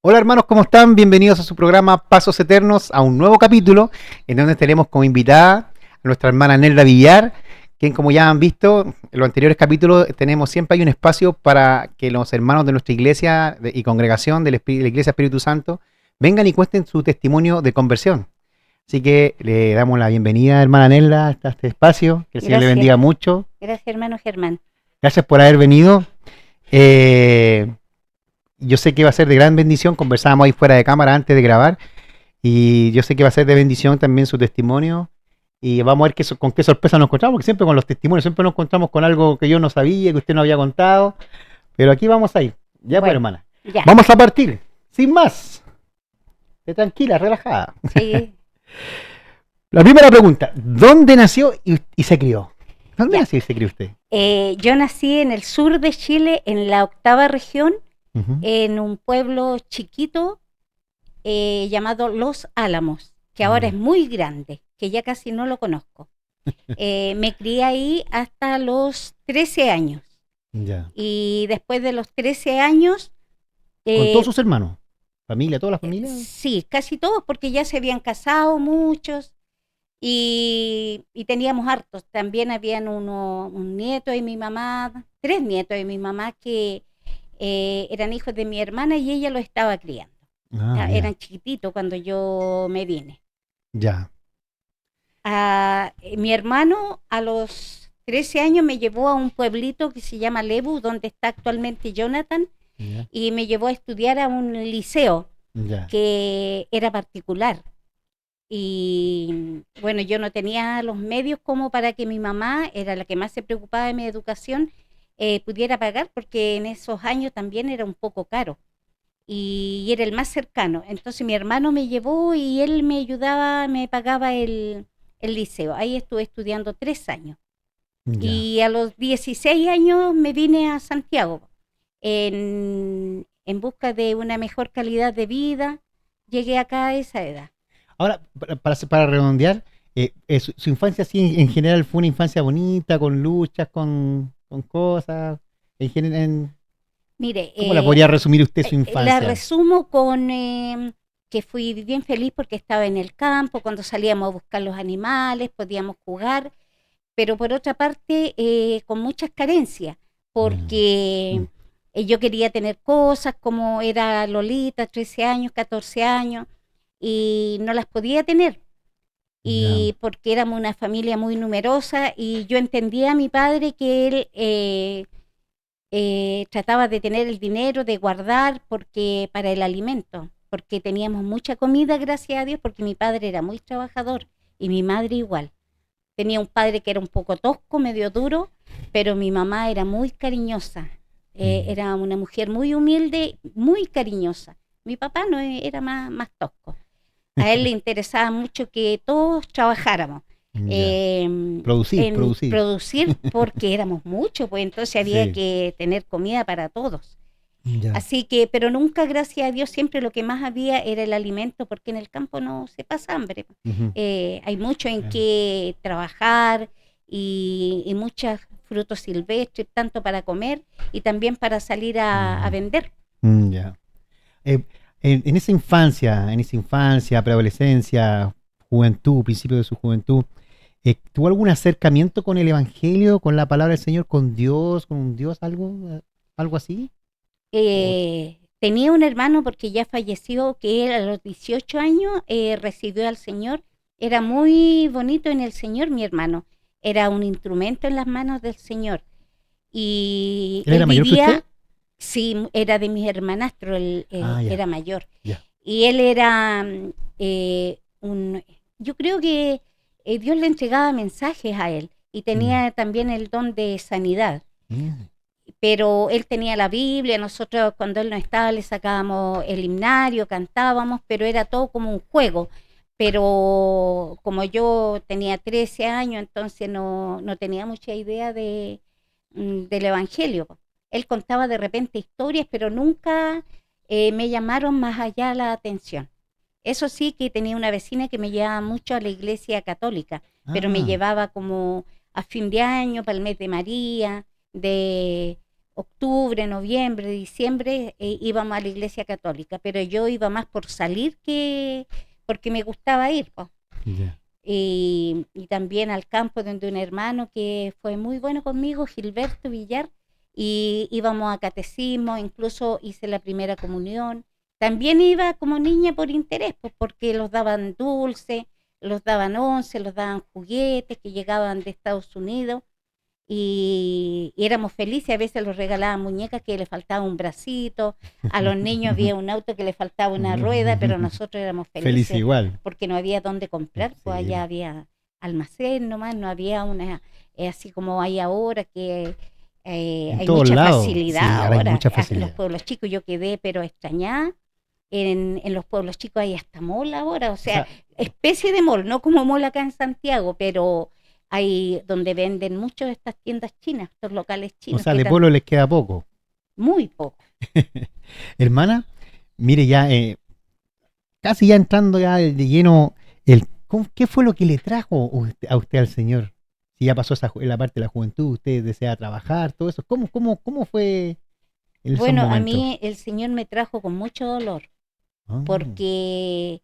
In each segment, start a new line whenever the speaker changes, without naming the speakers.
Hola hermanos, ¿cómo están? Bienvenidos a su programa Pasos Eternos, a un nuevo capítulo en donde tenemos como invitada a nuestra hermana Nelda Villar, quien como ya han visto en los anteriores capítulos tenemos siempre hay un espacio para que los hermanos de nuestra iglesia y congregación de la Iglesia Espíritu Santo vengan y cuenten su testimonio de conversión. Así que le damos la bienvenida, hermana Nelda, a este espacio, que el Señor le bendiga mucho.
Gracias, hermano Germán.
Gracias por haber venido. Yo sé que va a ser de gran bendición, conversábamos ahí fuera de cámara antes de grabar, y yo sé que va a ser de bendición también su testimonio, y vamos a ver con qué sorpresa nos encontramos, porque siempre con los testimonios, siempre nos encontramos con algo que yo no sabía, que usted no había contado, pero aquí vamos a ir, ya pues
Bueno,
hermana,
ya.
vamos a partir, sin más, tranquila, relajada.
Sí,
La primera pregunta, ¿dónde nació y se crió? ¿Dónde
ya.
nació y se crió usted?
Yo nací en el sur de Chile, en la 8ª región,
Ujú.
en un pueblo chiquito llamado Los Álamos, que ahora es muy grande, que ya casi no lo conozco. Me crié ahí hasta los 13 años.
Ya.
Y después de los 13 años,
¿Con todos
eh,
sus hermanos? ¿Familia, toda la familia?
sí, casi todos, porque ya se habían casado muchos. Y teníamos hartos. También habían un nieto de mi mamá, 3 nietos de mi mamá que eran hijos de mi hermana y ella los estaba criando.
Ah,
Eran
ya.
chiquititos cuando yo me vine.
Ya.
Mi hermano a los 13 años me llevó a un pueblito que se llama Lebu, donde está actualmente Jonathan,
Ya.
y me llevó a estudiar a un liceo
Ya.
que era particular. Y bueno, yo no tenía los medios como para que mi mamá, era la que más se preocupaba de mi educación, pudiera pagar, porque en esos años también era un poco caro y era el más cercano. Entonces mi hermano me llevó y él me ayudaba, me pagaba el liceo. Ahí estuve estudiando 3 años.
Ya.
Y a los 16 años me vine a Santiago en busca de una mejor calidad de vida. Llegué acá a esa edad.
Ahora, para redondear, su infancia así en general fue una infancia bonita, con luchas, con cosas.
Mire,
¿Cómo la podría resumir usted su
la
infancia?
resumo con que fui bien feliz porque estaba en el campo, cuando salíamos a buscar los animales, podíamos jugar, pero por otra parte con muchas carencias,
Mm,
porque
mm,
yo quería tener cosas como era Lolita, 13 años, 14 años, y no las podía tener.
ya.
Y porque éramos una familia muy numerosa y yo entendía a mi padre que él trataba de tener el dinero, de guardar porque para el alimento, porque teníamos mucha comida, gracias a Dios, porque mi padre era muy trabajador y mi madre igual. Tenía un padre que era un poco tosco, medio duro, pero mi mamá era muy cariñosa.
Mm,
Era una mujer muy humilde, muy cariñosa. Mi papá no era más tosco. A él le interesaba mucho que todos trabajáramos
ya. Producir,
en
producir.
producir porque éramos muchos, pues entonces había
Sí.
que tener comida para todos.
Ya.
Así que, pero nunca, gracias a Dios, siempre lo que más había era el alimento, porque en el campo no se pasa hambre.
Ujú.
Hay mucho en
Claro.
que trabajar y muchos frutos silvestres, tanto para comer y también para salir a
Mm,
vender.
ya. Eh, en esa infancia, preadolescencia, juventud, principio de su juventud, ¿tuvo algún acercamiento con el Evangelio, con la palabra del Señor, con Dios, con un Dios, algo así? O-
Tenía un hermano porque ya falleció, que él a los 18 años recibió al Señor. Era muy bonito en el Señor, mi hermano. Era un instrumento en las manos del Señor. Y
¿Él
él
era mayor que usted?
vivía, sí, era de mis hermanastros, él
Ah, ya,
era mayor.
ya.
Y él era yo creo que Dios le entregaba mensajes a él y
Mm,
tenía también el don de sanidad,
mm,
pero él tenía la Biblia, nosotros cuando él no estaba le sacábamos el himnario, cantábamos, pero era todo como un juego. Pero como yo tenía 13 años, entonces no tenía mucha idea del Evangelio. Él contaba de repente historias, pero nunca me llamaron más allá la atención. Eso sí, que tenía una vecina que me llevaba mucho a la iglesia católica, pero me
ah,
llevaba como a fin de año, para el mes de María, de octubre, noviembre, diciembre, íbamos a la iglesia católica, pero yo iba más por salir que porque me gustaba ir, po.
Ya.
Y también al campo donde un hermano que fue muy bueno conmigo, Gilberto Villar, y íbamos a catecismo, incluso hice la primera comunión. También iba como niña por interés, pues porque los daban dulce, los daban once, los daban juguetes que llegaban de Estados Unidos y éramos felices, a veces los regalaban muñecas que le faltaba un bracito, a los niños había un auto que le faltaba una rueda, pero nosotros éramos
Feliz
felices
igual.
porque no había dónde comprar, pues
Sí,
allá había almacén nomás, no había una, así como hay ahora que
en
hay
todos
mucha
lados. Sí,
facilidad
ahora hay
ahora,
mucha
en los
facilidad.
pueblos chicos yo quedé pero extrañada, en los pueblos chicos hay hasta mall ahora, o
O
sea,
sea,
especie de mall, no como mall acá en Santiago, pero hay donde venden mucho de estas tiendas chinas, estos locales
o
chinos
sea,
que
de
están
pueblo les queda poco.
muy poco.
Hermana, mire ya, casi ya entrando ya de lleno, ¿qué fue lo que le trajo a usted al Señor? Si ya pasó la parte de la juventud, usted desea trabajar, todo eso. ¿Cómo fue en esos
Bueno, a
momentos?
mí el Señor me trajo con mucho dolor,
Ah,
porque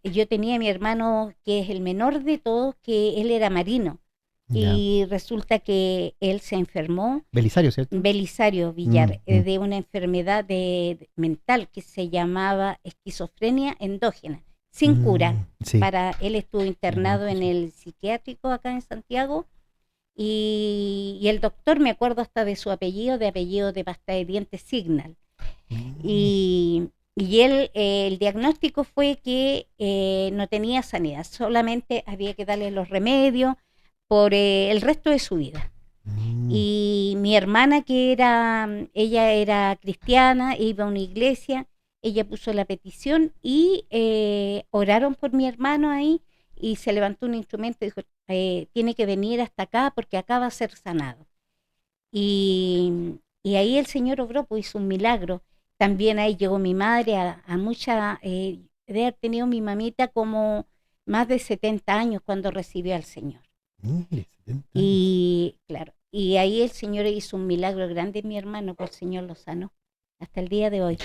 yo tenía a mi hermano, que es el menor de todos, que él era marino,
ya.
y resulta que él se enfermó,
Belisario, ¿cierto?
Belisario Villar,
Mm.
de una enfermedad mental que se llamaba esquizofrenia endógena, sin cura.
Sí.
Él estuvo internado en el psiquiátrico acá en Santiago y el doctor, me acuerdo hasta de su apellido, de pasta de dientes Signal.
Mm.
Y él, el diagnóstico fue que no tenía sanidad, solamente había que darle los remedios por el resto de su vida.
Mm.
Y mi hermana, ella era cristiana, iba a una iglesia, ella puso la petición y oraron por mi hermano ahí y se levantó un instrumento y dijo, tiene que venir hasta acá porque acá va a ser sanado. Y ahí el Señor obró, pues hizo un milagro. También ahí llegó mi madre a mucha, de haber tenido mi mamita como más de 70 años cuando recibió al Señor.
Mire, 70 años.
Y claro, y ahí el Señor hizo un milagro grande en mi hermano, pues el Señor lo sanó hasta el día de hoy.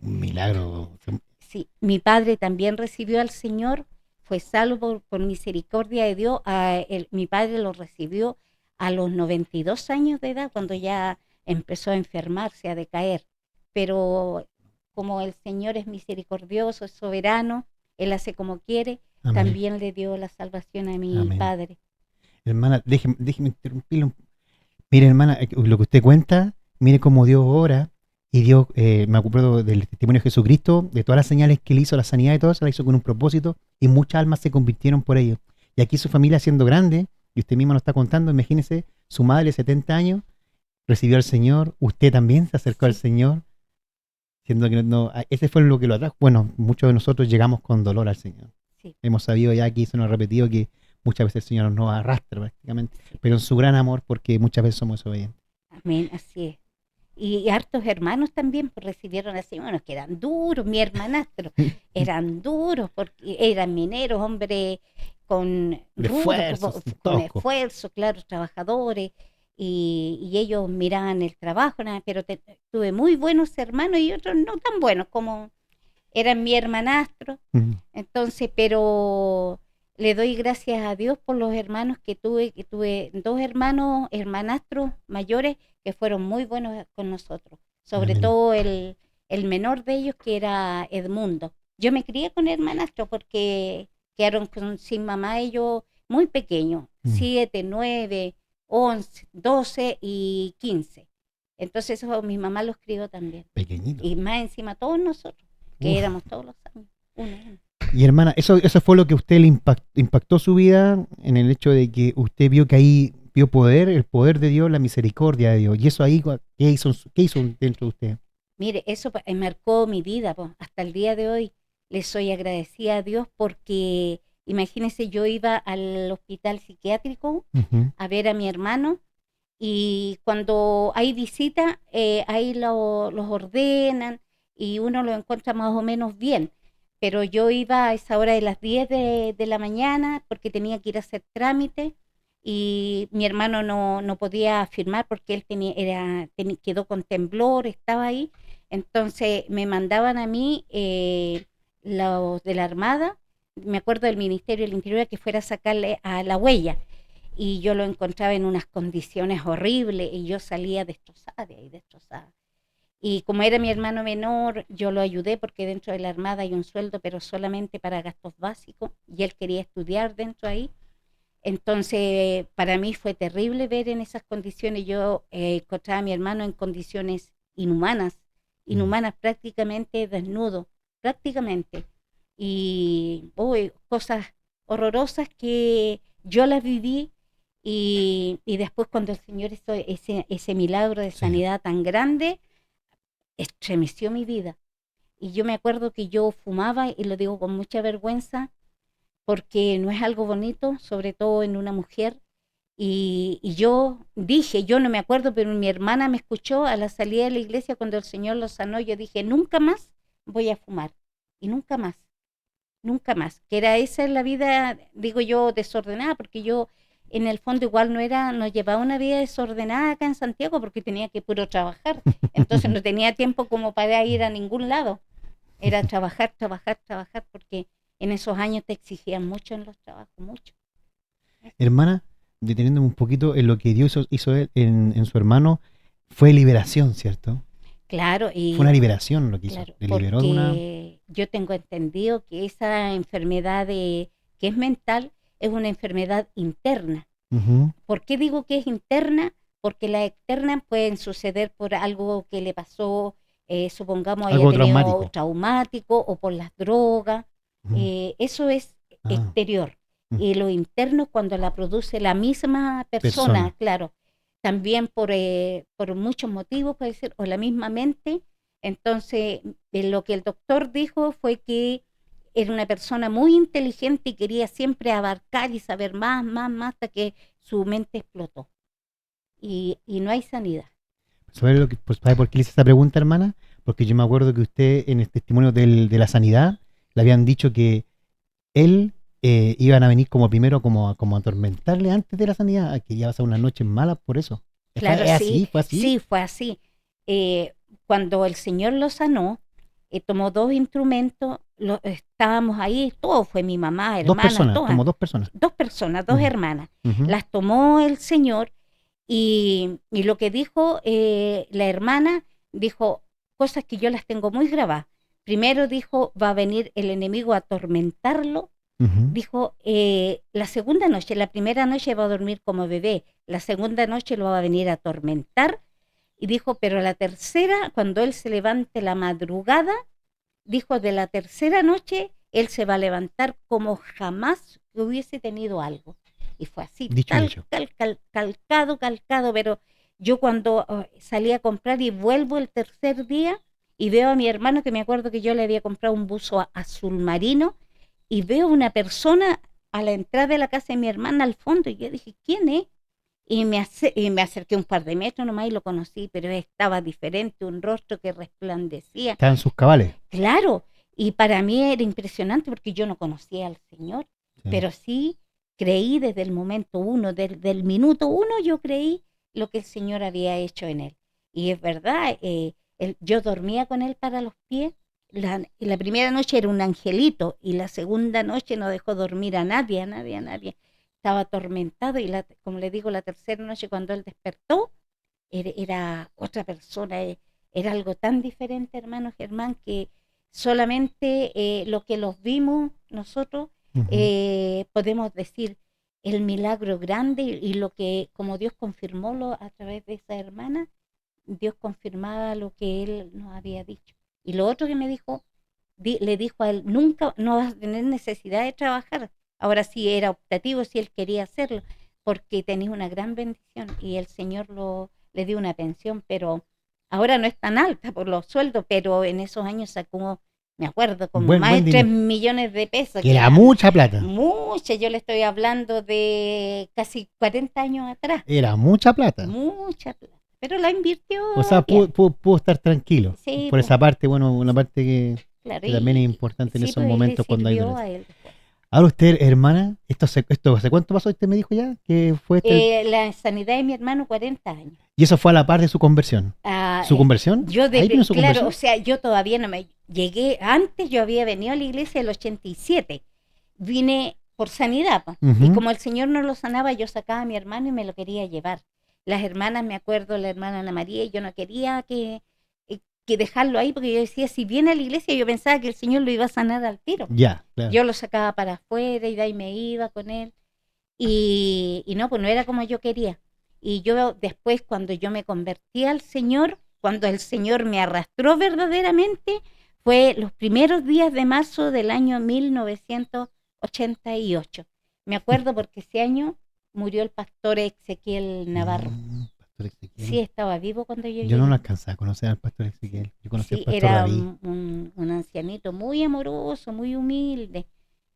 Un milagro.
Sí, mi padre también recibió al Señor, fue salvo por misericordia de Dios. Mi padre lo recibió a los 92 años de edad, cuando ya empezó a enfermarse, a decaer. Pero como el Señor es misericordioso, es soberano, Él hace como quiere,
Amén.
también le dio la salvación a mi
Amén.
padre.
Hermana, déjeme interrumpirlo. Mire, hermana, lo que usted cuenta, mire cómo Dios obra. Y Dios, me acuerdo del testimonio de Jesucristo, de todas las señales que él hizo, la sanidad y todo eso, la hizo con un propósito y muchas almas se convirtieron por ello. Y aquí su familia siendo grande, y usted misma nos está contando, imagínese, su madre, 70 años, recibió al Señor, usted también se acercó al
Sí,
Señor, siendo que ese fue lo que lo atrajo. Bueno, muchos de nosotros llegamos con dolor al Señor.
sí,
Hemos sabido ya aquí, se nos ha repetido que muchas veces el Señor nos arrastra prácticamente,
sí.
pero en su gran amor, porque muchas veces somos desobedientes.
Amén, así es. Y hartos hermanos también pues, recibieron así, bueno, que eran duros, mi hermanastro, eran duros porque eran mineros, hombres con
De
rudos,
esfuerzos,
con
tosco.
esfuerzo, claro, trabajadores, y ellos miraban el trabajo, nada, pero tuve muy buenos hermanos y otros no tan buenos como eran mi hermanastro.
Mm.
Entonces, pero le doy gracias a Dios por los hermanos que tuve dos hermanos, hermanastros mayores que fueron muy buenos con nosotros, sobre
Amén.
todo el menor de ellos que era Edmundo. Yo me crié con hermanastro porque quedaron sin mamá ellos muy pequeños,
Mm.
7, 9, 11, 12 y 15. Entonces eso mi mamá los crió también.
Pequeñito.
Y más encima todos nosotros, que
Uf.
éramos todos los años, uno, uno.
Y hermana, eso fue lo que a usted le impactó su vida en el hecho de que usted vio que ahí vio poder, el poder de Dios, la misericordia de Dios. Y eso ahí, ¿qué hizo dentro de usted?
Mire, eso marcó mi vida, po. Hasta el día de hoy le soy agradecida a Dios porque, imagínese, yo iba al hospital psiquiátrico
Ujú.
a ver a mi hermano y cuando hay visita, ahí los ordenan y uno lo encuentra más o menos bien. Pero yo iba a esa hora de las 10 de la mañana porque tenía que ir a hacer trámite y mi hermano no podía firmar porque él quedó con temblor, estaba ahí. Entonces me mandaban a mí los de la Armada, me acuerdo del Ministerio del Interior, que fuera a sacarle a la huella. Y yo lo encontraba en unas condiciones horribles y yo salía destrozada de ahí, destrozada. Y como era mi hermano menor, yo lo ayudé porque dentro de la Armada hay un sueldo, pero solamente para gastos básicos, y él quería estudiar dentro ahí. Entonces, para mí fue terrible ver en esas condiciones. Yo encontraba a mi hermano en condiciones inhumanas, inhumanas, prácticamente desnudo, prácticamente. Y cosas horrorosas que yo las viví, y después cuando el Señor hizo ese milagro de
Sí.
sanidad tan grande, estremeció mi vida. Y yo me acuerdo que yo fumaba, y lo digo con mucha vergüenza, porque no es algo bonito, sobre todo en una mujer. Y yo dije, yo no me acuerdo, pero mi hermana me escuchó a la salida de la iglesia cuando el Señor lo sanó. Yo dije, nunca más voy a fumar. Y nunca más, nunca más. Que era esa es la vida, digo yo, desordenada, porque yo en el fondo igual no llevaba una vida desordenada acá en Santiago, porque tenía que puro trabajar. Entonces no tenía tiempo como para ir a ningún lado. Era trabajar, trabajar, trabajar, porque en esos años te exigían mucho en los trabajos, mucho.
Hermana, deteniéndome un poquito en lo que Dios hizo él en su hermano, fue liberación, ¿cierto?
Claro,
Fue una liberación lo que hizo.
claro,
Le liberó de una...
porque yo tengo entendido que esa enfermedad que es mental es una enfermedad interna.
Ujú.
¿Por qué digo que es interna? Porque las externas pueden suceder por algo que le pasó, supongamos haya
Algo
tenido
traumático.
traumático, o por las drogas.
Ujú.
Eso es
Ah,
exterior.
mm.
Y lo interno, cuando la produce la misma persona,
Persona.
claro, también por muchos motivos puede ser, o la misma mente. Entonces, lo que el doctor dijo fue que era una persona muy inteligente y quería siempre abarcar y saber más, más, más, hasta que su mente explotó. Y no hay sanidad.
¿Sabe por qué le hice esta pregunta, hermana? Porque yo me acuerdo que usted en el testimonio de la sanidad le habían dicho que él iban a venir como primero como a atormentarle antes de la sanidad, a que iba a pasar unas noches malas por eso.
Claro,
¿Es
sí,
así? ¿Fue así?
sí, fue así. Cuando el Señor lo sanó, tomó dos instrumentos, estábamos ahí, todo fue mi mamá,
Dos
hermanas,
personas,
todas,
tomó dos personas.
dos personas, dos
Ujú,
hermanas.
ujú,
Las tomó el Señor, y lo que dijo la hermana, dijo cosas que yo las tengo muy grabadas. Primero dijo, va a venir el enemigo a atormentarlo.
ujú.
Dijo, la segunda noche, la primera noche va a dormir como bebé, la segunda noche lo va a venir a atormentar. Y dijo, pero la tercera, cuando él se levante la madrugada, dijo, de la tercera noche, él se va a levantar como jamás hubiese tenido algo. Y fue así,
Dicho y
tal,
hecho.
calcado, calcado, pero yo cuando salí a comprar y vuelvo el tercer día y veo a mi hermano, que me acuerdo que yo le había comprado un buzo azul marino, y veo una persona a la entrada de la casa de mi hermana al fondo, y yo dije, ¿quién es? Y me acerqué un par de metros nomás y lo conocí, pero estaba diferente, un rostro que resplandecía.
Está en sus cabales.
Claro, y para mí era impresionante porque yo no conocía al Señor,
Sí.
pero sí creí desde el momento uno, del minuto uno, yo creí lo que el Señor había hecho en él. Y es verdad, yo dormía con él para los pies. La primera noche era un angelito, y la segunda noche no dejó dormir a nadie, a nadie, a nadie. Estaba atormentado, y como le digo, la tercera noche cuando él despertó, era otra persona. Era algo tan diferente, hermano Germán, que solamente lo que los vimos nosotros
Ujú.
podemos decir el milagro grande, y lo que, como Dios confirmó a través de esa hermana, Dios confirmaba lo que Él nos había dicho. Y lo otro que me dijo, le dijo a él, nunca no vas a tener necesidad de trabajar. Ahora sí era optativo si él quería hacerlo, porque tenés una gran bendición, y el Señor le dio una pensión, pero ahora no es tan alta por los sueldos, pero en esos años sacó, me acuerdo, como
Buen,
más de
buen
3
dinero.
millones de pesos,
Que
que
era
era
mucha plata.
mucha. Yo le estoy hablando de casi 40 años atrás,
Era mucha plata.
mucha plata, pero la invirtió
O sea,
bien.
pudo estar tranquilo.
Sí,
Por
pues,
esa parte, bueno, una parte
claro,
que también es
y
importante en
sí,
esos
pues le
momentos cuando hay
sirvió
dolencia.
a él después.
Ahora usted, hermana, esto ¿hace cuánto pasó? Usted me dijo ya que fue
La sanidad de mi hermano, 40 años.
Y eso fue a la par de su conversión.
Ah,
¿Su conversión?
yo
Ahí vino su
claro,
conversión.
o sea, yo todavía no me llegué, antes yo había venido a la iglesia del 87, vine por sanidad, po. Y como el Señor no lo sanaba, yo sacaba a mi hermano y me lo quería llevar. Las hermanas, me acuerdo, la hermana Ana María, yo no quería que dejarlo ahí, porque yo decía, si viene a la iglesia, yo pensaba que el Señor lo iba a sanar al tiro.
Ya, claro.
Yo lo sacaba para afuera y de ahí me iba con él. Y no, pues no era como yo quería. Y yo después, cuando yo me convertí al Señor, cuando el Señor me arrastró verdaderamente, fue los primeros días de marzo del año 1988. Me acuerdo porque ese año murió el pastor Ezequiel Navarro.
Pastor Ezequiel.
Sí, estaba vivo cuando yo
Yo no
llegué.
lo alcanzaba a conocer al pastor Ezequiel. Yo conocí
Sí,
al pastor
era
David.
un ancianito muy amoroso, muy humilde.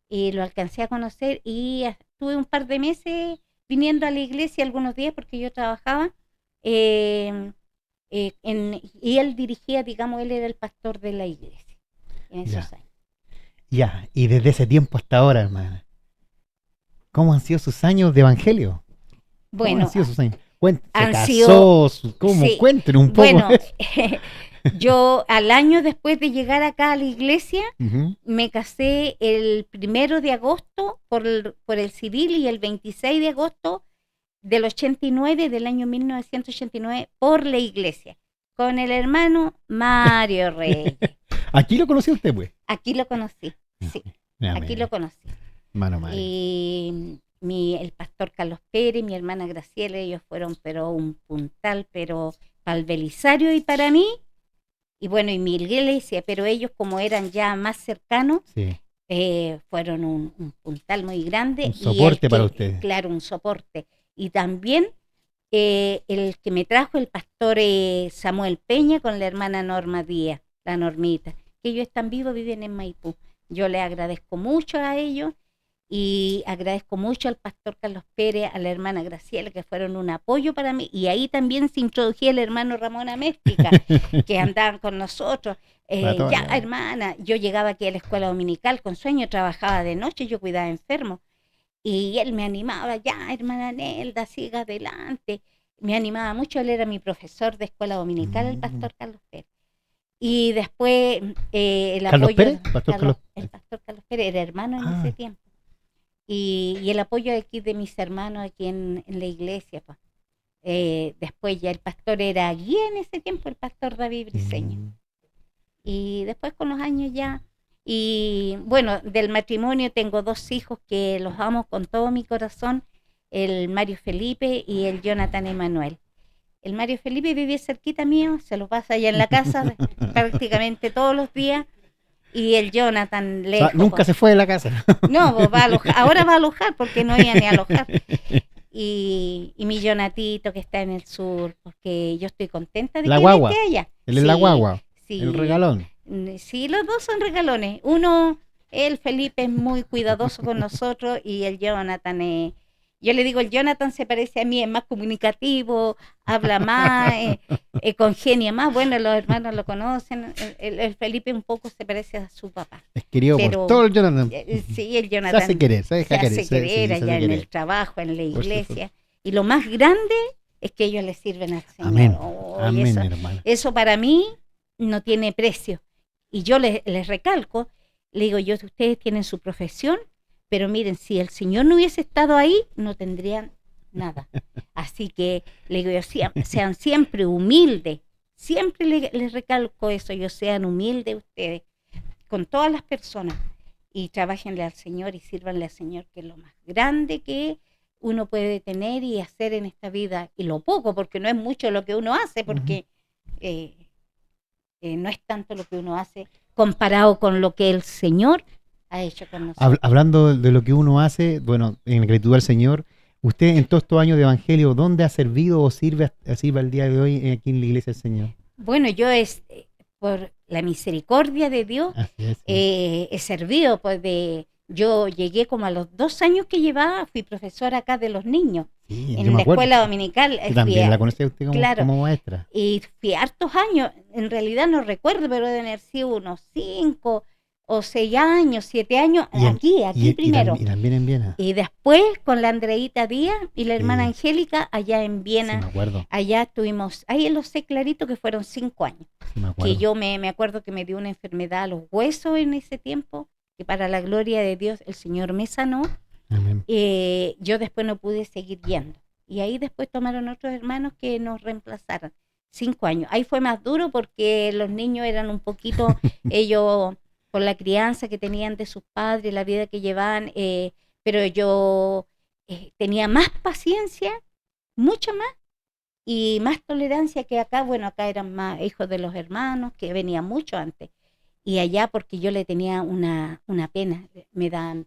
Y lo alcancé a conocer y estuve un par de meses viniendo a la iglesia algunos días porque yo trabajaba y él dirigía, digamos, él era el pastor de la iglesia en esos años.
Ya, y desde ese tiempo hasta ahora, hermana, ¿cómo han sido sus años de evangelio?
Bueno,
¿Cómo han sido sus años?
han
¿Se
sido,
casó? ¿Cómo?
sí,
Cuenten un poco.
bueno, yo al año después de llegar acá a la iglesia, me casé el 1 de agosto por el civil y el 26 de agosto del 89, del año 1989, por la iglesia, con el hermano Mario Reyes.
¿Aquí lo conoció usted, pues?
Aquí lo conocí, sí, aquí lo conocí.
Mano Mario.
Y el pastor Carlos Pérez, mi hermana Graciela, ellos fueron pero un puntal, pero para el Belisario y para mí, y bueno, y mi iglesia, pero ellos como eran ya más cercanos,
sí.
Fueron un puntal muy grande.
Un soporte para ustedes.
Claro, un soporte. Y también el que me trajo el pastor Samuel Peña con la hermana Norma Díaz, la Normita, que ellos están vivos, viven en Maipú. Yo les agradezco mucho a ellos y agradezco mucho al pastor Carlos Pérez, a la hermana Graciela, que fueron un apoyo para mí. Y ahí también se introdujo el hermano Ramón Améstica, que andaban con nosotros. Ya, hermana, yo llegaba aquí a la escuela dominical con sueño, trabajaba de noche, yo cuidaba enfermos. Y él me animaba, ya, hermana Nelda, siga adelante. Me animaba mucho, él era mi profesor de escuela dominical, el pastor Carlos Pérez. Y después el
¿Carlos
apoyo...
Pérez? ¿Pastor
el pastor Carlos Pérez era hermano en ese tiempo. Y el apoyo aquí de mis hermanos aquí en la iglesia. Pues. Después ya el pastor era guía en ese tiempo, el pastor David Briceño. Y después con los años ya... Y bueno, del matrimonio tengo 2 hijos que los amo con todo mi corazón, el Mario Felipe y el Jonathan Emanuel. El Mario Felipe vive cerquita mío, se lo pasa allá en la casa prácticamente todos los días. Y el Jonathan lejos.
Nunca se fue de la casa.
No, va a alojar, ahora va a alojar porque no iba ni a alojar. Y mi Jonatito que está en el sur, porque yo estoy contenta de
la
que
guagua.
esté allá.
Él es la guagua,
sí,
el regalón.
Sí, los dos son regalones. Uno, el Felipe es muy cuidadoso con nosotros y el Jonathan yo le digo, el Jonathan se parece a mí, es más comunicativo, habla más, congenia más. Bueno, los hermanos lo conocen. El Felipe un poco se parece a su papá.
Es querido por todo el Jonathan.
Sí, el Jonathan
se hace querer,
se hace querer allá en el trabajo, en la iglesia. Y lo más grande es que ellos le sirven al Señor.
Amén,
amén,
eso, hermano.
Eso para mí no tiene precio. Y yo les recalco, le digo, ustedes tienen su profesión, pero miren, si el Señor no hubiese estado ahí, no tendrían nada. Así que le digo, sean siempre humildes. Siempre les recalco eso, sean humildes ustedes, con todas las personas. Y trabajenle al Señor y sírvanle al Señor, que es lo más grande que uno puede tener y hacer en esta vida. Y lo poco, porque no es mucho lo que uno hace, porque no es tanto lo que uno hace comparado con lo que el Señor ha hecho con nosotros.
Hablando de lo que uno hace, bueno, en gratitud al Señor, usted en todos estos años de evangelio, ¿dónde ha servido o sirve al día de hoy aquí en la iglesia del Señor?
Bueno, yo por la misericordia de Dios he servido, yo llegué como a los 2 años que llevaba, fui profesora acá de los niños, en la escuela dominical.
Yo también la conocí a usted como maestra.
Y fui hartos años, en realidad no recuerdo, pero deben haber sido unos 5, o 6 años, 7 años,
Y,
aquí primero.
y también en Viena.
Y después con la Andreita Díaz y la hermana
Sí,
Angélica allá en
sí,
Viena.
me acuerdo.
Allá estuvimos, ahí lo sé clarito que fueron 5 años.
Sí, me
Que
acuerdo.
yo me acuerdo que me dio una enfermedad a los huesos en ese tiempo, que para la gloria de Dios el Señor me sanó.
Amén.
Yo después no pude seguir yendo. Y ahí después tomaron otros hermanos que nos reemplazaron. 5 años. Ahí fue más duro porque los niños eran un poquito, ellos, por la crianza que tenían de sus padres, la vida que llevaban, pero yo tenía más paciencia, mucho más, y más tolerancia que acá. Bueno, acá eran más hijos de los hermanos, que venían mucho antes. Y allá porque yo le tenía una pena, me dan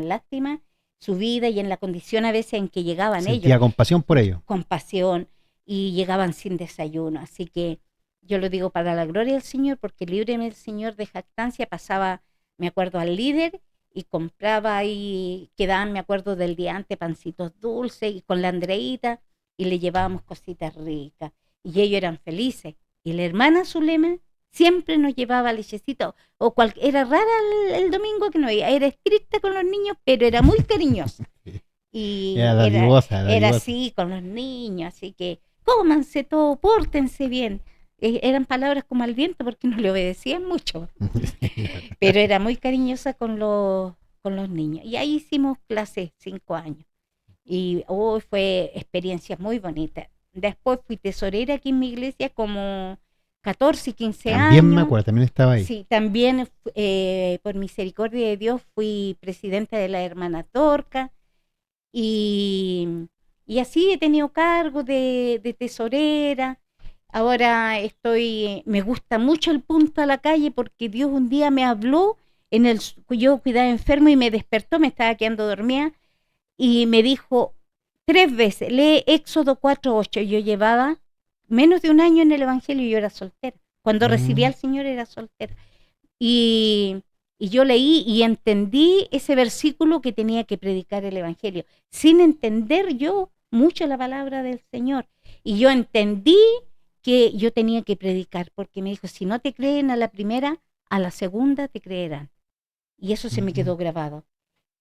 lástima su vida y en la condición a veces en que llegaban ellos,
Sentía compasión por ellos.
compasión, y llegaban sin desayuno. Así que yo lo digo para la gloria del Señor, porque líbreme el Señor de jactancia. Pasaba, me acuerdo, al líder y compraba y quedaban, me acuerdo, del día antes pancitos dulces y con la Andreita y le llevábamos cositas ricas y ellos eran felices. Y la hermana Zulema siempre nos llevaba lechecito era rara el domingo que no iba, era estricta con los niños, pero era muy cariñosa y
Era
era,
dadivosa,
era
dadivosa.
así con los niños, así que cómanse todo, pórtense bien. Eran palabras como al viento porque no le obedecían mucho, pero era muy cariñosa con los niños. Y ahí hicimos clases 5 años y hoy fue experiencias muy bonitas. Después fui tesorera aquí en mi iglesia como 14 15
También me
años.
acuerdo, también estaba ahí.
Sí, también por misericordia de Dios fui presidenta de la hermana Torca y, y así he tenido cargo de tesorera. Ahora me gusta mucho el punto a la calle porque Dios un día me habló, yo cuidaba enfermo y me despertó, me estaba quedando dormida y me dijo 3 veces, lee Éxodo 4:8. Yo llevaba menos de un año en el Evangelio y yo era soltera. Cuando recibí
Mm.
al Señor era soltera. Y, y yo leí y entendí ese versículo que tenía que predicar el Evangelio, sin entender yo mucho la palabra del Señor. Y yo entendí que yo tenía que predicar, porque me dijo, si no te creen a la primera, a la segunda te creerán. Y eso se me
Mm.
quedó grabado.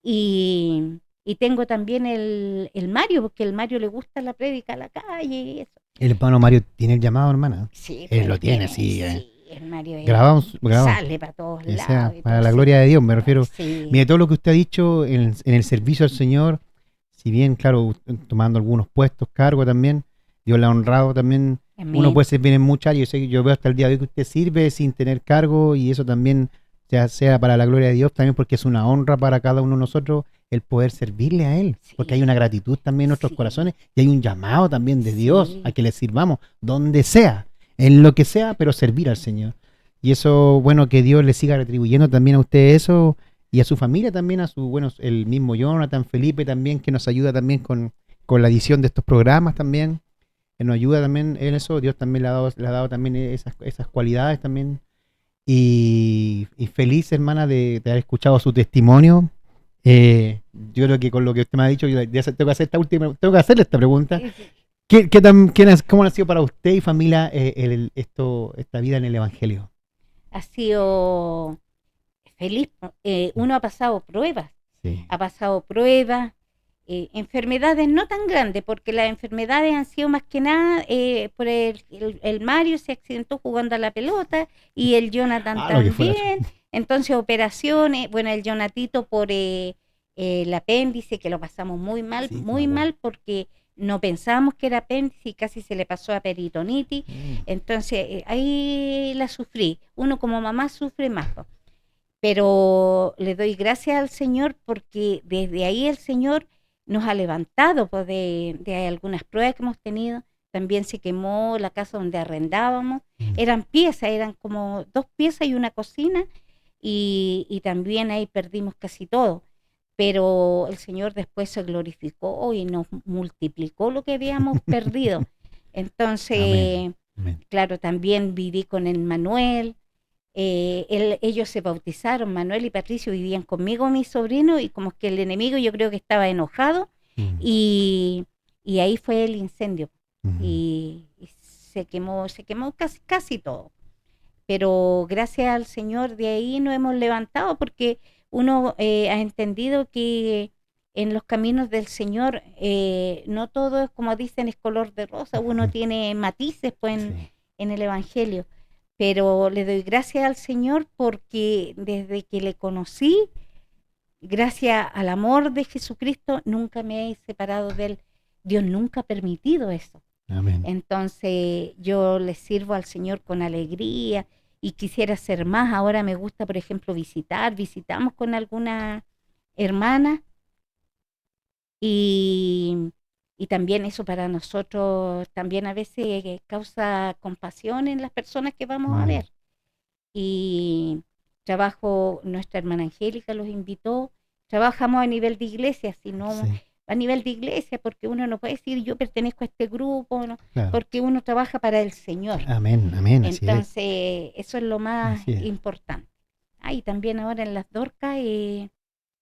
Y tengo también el Mario, porque el Mario le gusta la prédica a la calle y eso.
El hermano Mario tiene el llamado, hermana.
Sí,
Él
pues
lo tiene, sí.
sí, el Mario
Grabamos.
sale para todos
Que sea
lados y
para
todo,
la
sí.
gloria de Dios, me refiero.
Sí,
Mire, todo lo que usted ha dicho en el servicio al Señor, si bien, claro, tomando algunos puestos, cargo también, Dios le ha honrado también. Uno
amén.
puede servir en muchas áreas. Yo veo hasta el día de hoy que usted sirve sin tener cargo y eso también sea para la gloria de Dios, también porque es una honra para cada uno de nosotros el poder servirle a Él, porque hay
Sí,
una gratitud también en nuestros
sí,
corazones y hay un llamado también de Dios a
sí,
que le sirvamos, donde sea, en lo que sea, pero servir al Señor. Y eso, bueno, que Dios le siga retribuyendo también a usted eso y a su familia también, bueno, el mismo Jonathan, Felipe también, que nos ayuda también con la edición de estos programas también, que nos ayuda también en eso. Dios también le ha dado también esas cualidades también. Y feliz, hermana, de haber escuchado su testimonio. Yo creo que con lo que usted me ha dicho, tengo que hacerle esta pregunta.
sí.
¿Cómo ha sido para usted y familia esta vida en el Evangelio?
Ha sido feliz. Uno
Sí.
ha pasado pruebas, enfermedades no tan grandes, porque las enfermedades han sido más que nada por el Mario se accidentó jugando a la pelota y el Jonathan
Ah, lo que fuera.
también. Entonces operaciones, bueno, el Jonatito por el apéndice, que lo pasamos
Sí, me
muy
acuerdo.
mal, porque no pensábamos que era apéndice y casi se le pasó a peritonitis. Entonces ahí la sufrí. Uno como mamá sufre más, po. Pero le doy gracias al Señor porque desde ahí el Señor nos ha levantado pues, de algunas pruebas que hemos tenido. También se quemó la casa donde arrendábamos. Eran piezas, eran como 2 piezas y una cocina y también ahí perdimos casi todo. Pero el Señor después se glorificó y nos multiplicó lo que habíamos perdido.
Amén.
Entonces,
Amén.
claro, también viví con el Manuel. Ellos se bautizaron, Manuel y Patricio vivían conmigo, mis sobrinos, y como que el enemigo yo creo que estaba enojado
Mm.
y, y ahí fue el incendio
Mm.
y se quemó casi todo. pero gracias al Señor de ahí nos hemos levantado porque uno ha entendido que en los caminos del Señor no todo es como dicen es color de rosa, uno tiene matices pues
Sí.
en el Evangelio, pero le doy gracias al Señor porque desde que le conocí, gracias al amor de Jesucristo, nunca me he separado de él. Dios nunca ha permitido eso.
Amén.
Entonces yo le sirvo al Señor con alegría y quisiera hacer más. Ahora me gusta, por ejemplo, visitamos con alguna hermana y, y también eso para nosotros también a veces causa compasión en las personas que vamos a
Mm.
ver. Y nuestra hermana Angélica los invitó, trabajamos a nivel de iglesia, sino
Sí,
a nivel de iglesia, porque uno no puede decir yo pertenezco a este grupo, ¿no?
claro.
Porque uno trabaja para el Señor.
Amén, amén, así es.
Entonces, eso es lo más
Así es.
importante. Y también ahora en las Dorcas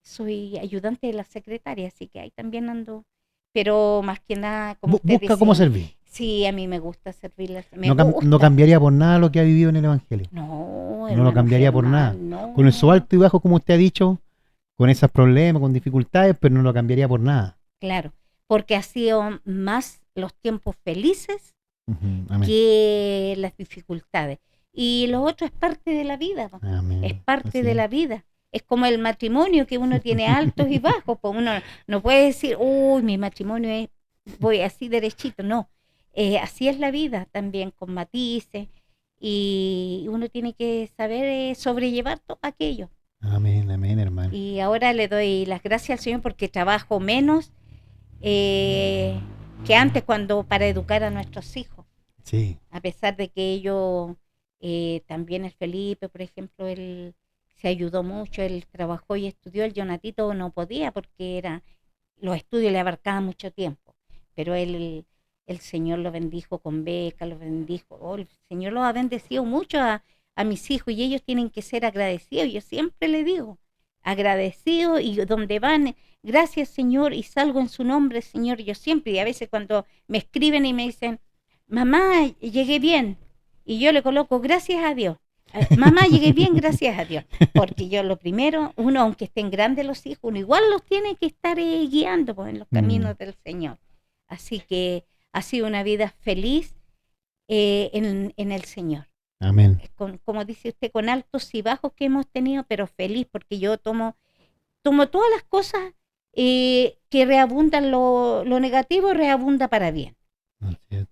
soy ayudante de la secretaria, así que ahí también ando, pero más que nada, como usted
Busca cómo
decía,
servir.
sí, a mí me gusta servirles, me
No
gusta.
cambiaría por nada lo que ha vivido en el Evangelio.
No,
No lo
hermano
cambiaría por nada.
Germán, no.
Con su alto y bajo, como usted ha dicho, con esos problemas, con dificultades, pero no lo cambiaría por nada.
Claro, porque ha sido más los tiempos felices
Ujú, amén.
que las dificultades. Y lo otro es parte de la vida, po.
Amén.
Es parte
Así
de
es.
la vida. Es como el matrimonio, que uno tiene altos y bajos, pues uno no puede decir, uy, mi matrimonio es, voy así derechito, no. Así es la vida también, con matices, y uno tiene que saber sobrellevar todo aquello.
Amén, amén, hermano.
Y ahora le doy las gracias al Señor porque trabajo menos eh, que antes para educar a nuestros hijos,
Sí,
a pesar de que ellos, también el Felipe, por ejemplo, él se ayudó mucho, él trabajó y estudió, el Jonatito no podía porque los estudios le abarcaban mucho tiempo, pero el Señor lo bendijo con beca, lo bendijo, el Señor los ha bendecido mucho a mis hijos y ellos tienen que ser agradecidos, yo siempre le digo, agradecidos y donde van, gracias Señor, y salgo en su nombre, Señor, yo siempre, y a veces cuando me escriben y me dicen, mamá, llegué bien, y yo le coloco, gracias a Dios. Mamá, llegué bien, gracias a Dios. Porque yo lo primero, uno, aunque estén grandes los hijos, uno igual los tiene que estar guiando pues, en los caminos del Señor. Así que ha sido una vida feliz en el Señor.
amén.
Como dice usted, con altos y bajos que hemos tenido, pero feliz porque yo tomo todas las cosas que reabundan lo negativo, reabunda para bien.
Así es.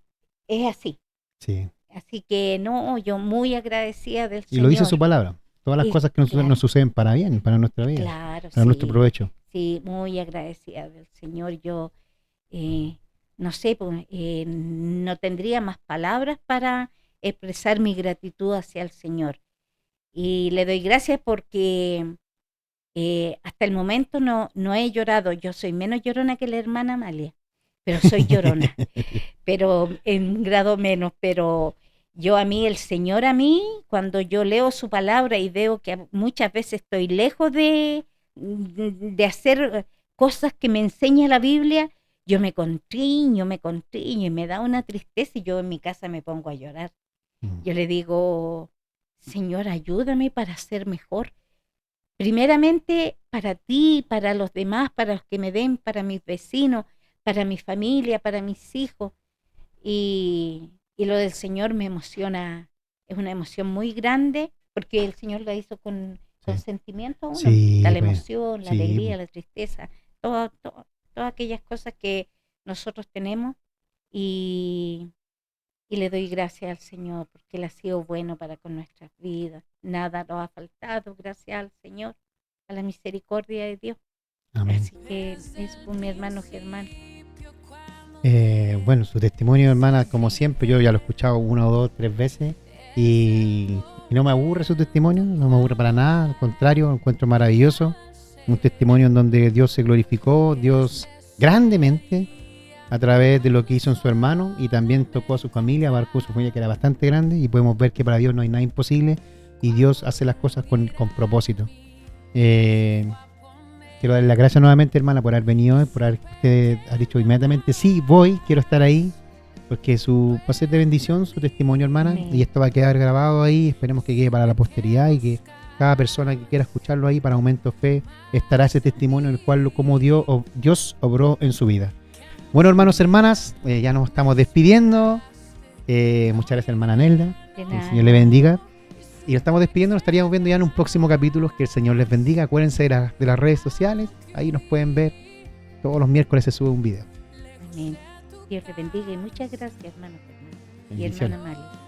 Es así.
Sí.
Así que no, yo muy agradecida del
Y
Señor.
lo dice su palabra. Todas las
Y
cosas que nos suceden para bien, para nuestra vida,
claro,
para
sí,
nuestro provecho.
sí, muy agradecida del Señor. Yo no sé, pues, no tendría más palabras para expresar mi gratitud hacia el Señor. Y le doy gracias porque hasta el momento no he llorado. Yo soy menos llorona que la hermana Amalia, pero soy llorona, pero en un grado menos. Pero el Señor a mí, cuando yo leo su palabra y veo que muchas veces estoy lejos de hacer cosas que me enseña la Biblia, yo me contriño y me da una tristeza y yo en mi casa me pongo a llorar. Yo le digo, Señor, ayúdame para ser mejor. Primeramente para ti, para los demás, para los que me den, para mis vecinos, para mi familia, para mis hijos. Y lo del Señor me emociona, es una emoción muy grande, porque el Señor la hizo con sentimiento a uno.
Sí,
La
pues,
emoción, la
sí,
alegría,
pues.
la tristeza, todas aquellas cosas que nosotros tenemos. Y le doy gracias al Señor porque Él ha sido bueno para con nuestras vidas. Nada nos ha faltado, gracias al Señor, a la misericordia de Dios.
Amén.
Así que es con mi hermano Germán.
Bueno, su testimonio, hermana, como siempre, yo ya lo he escuchado 1, 2, 3 veces y no me aburre su testimonio, no me aburre para nada, al contrario, lo encuentro maravilloso. Un testimonio en donde Dios se glorificó, Dios grandemente a través de lo que hizo en su hermano y también tocó a su familia, abarcó a su familia que era bastante grande y podemos ver que para Dios no hay nada imposible y Dios hace las cosas con propósito. Quiero darle las gracias nuevamente, hermana, por haber venido, por haber usted ha dicho inmediatamente, sí, voy, quiero estar ahí. porque va a ser de bendición su testimonio, hermana,
Amén.
y esto va a quedar grabado ahí. Esperemos que quede para la posteridad y que cada persona que quiera escucharlo ahí para Aumento Fe estará ese testimonio en el cual como Dios obró en su vida. Bueno, hermanos, hermanas, ya nos estamos despidiendo. Muchas gracias, hermana Nelda.
De
Que el
nada.
Señor le bendiga. Y nos estamos despidiendo, nos estaríamos viendo ya en un próximo capítulo. Que el Señor les bendiga. Acuérdense de las redes sociales. Ahí nos pueden ver. Todos los miércoles se sube un video.
Amén. Dios te bendiga y muchas gracias, hermano Fernando y
Bendiciones.
hermana María.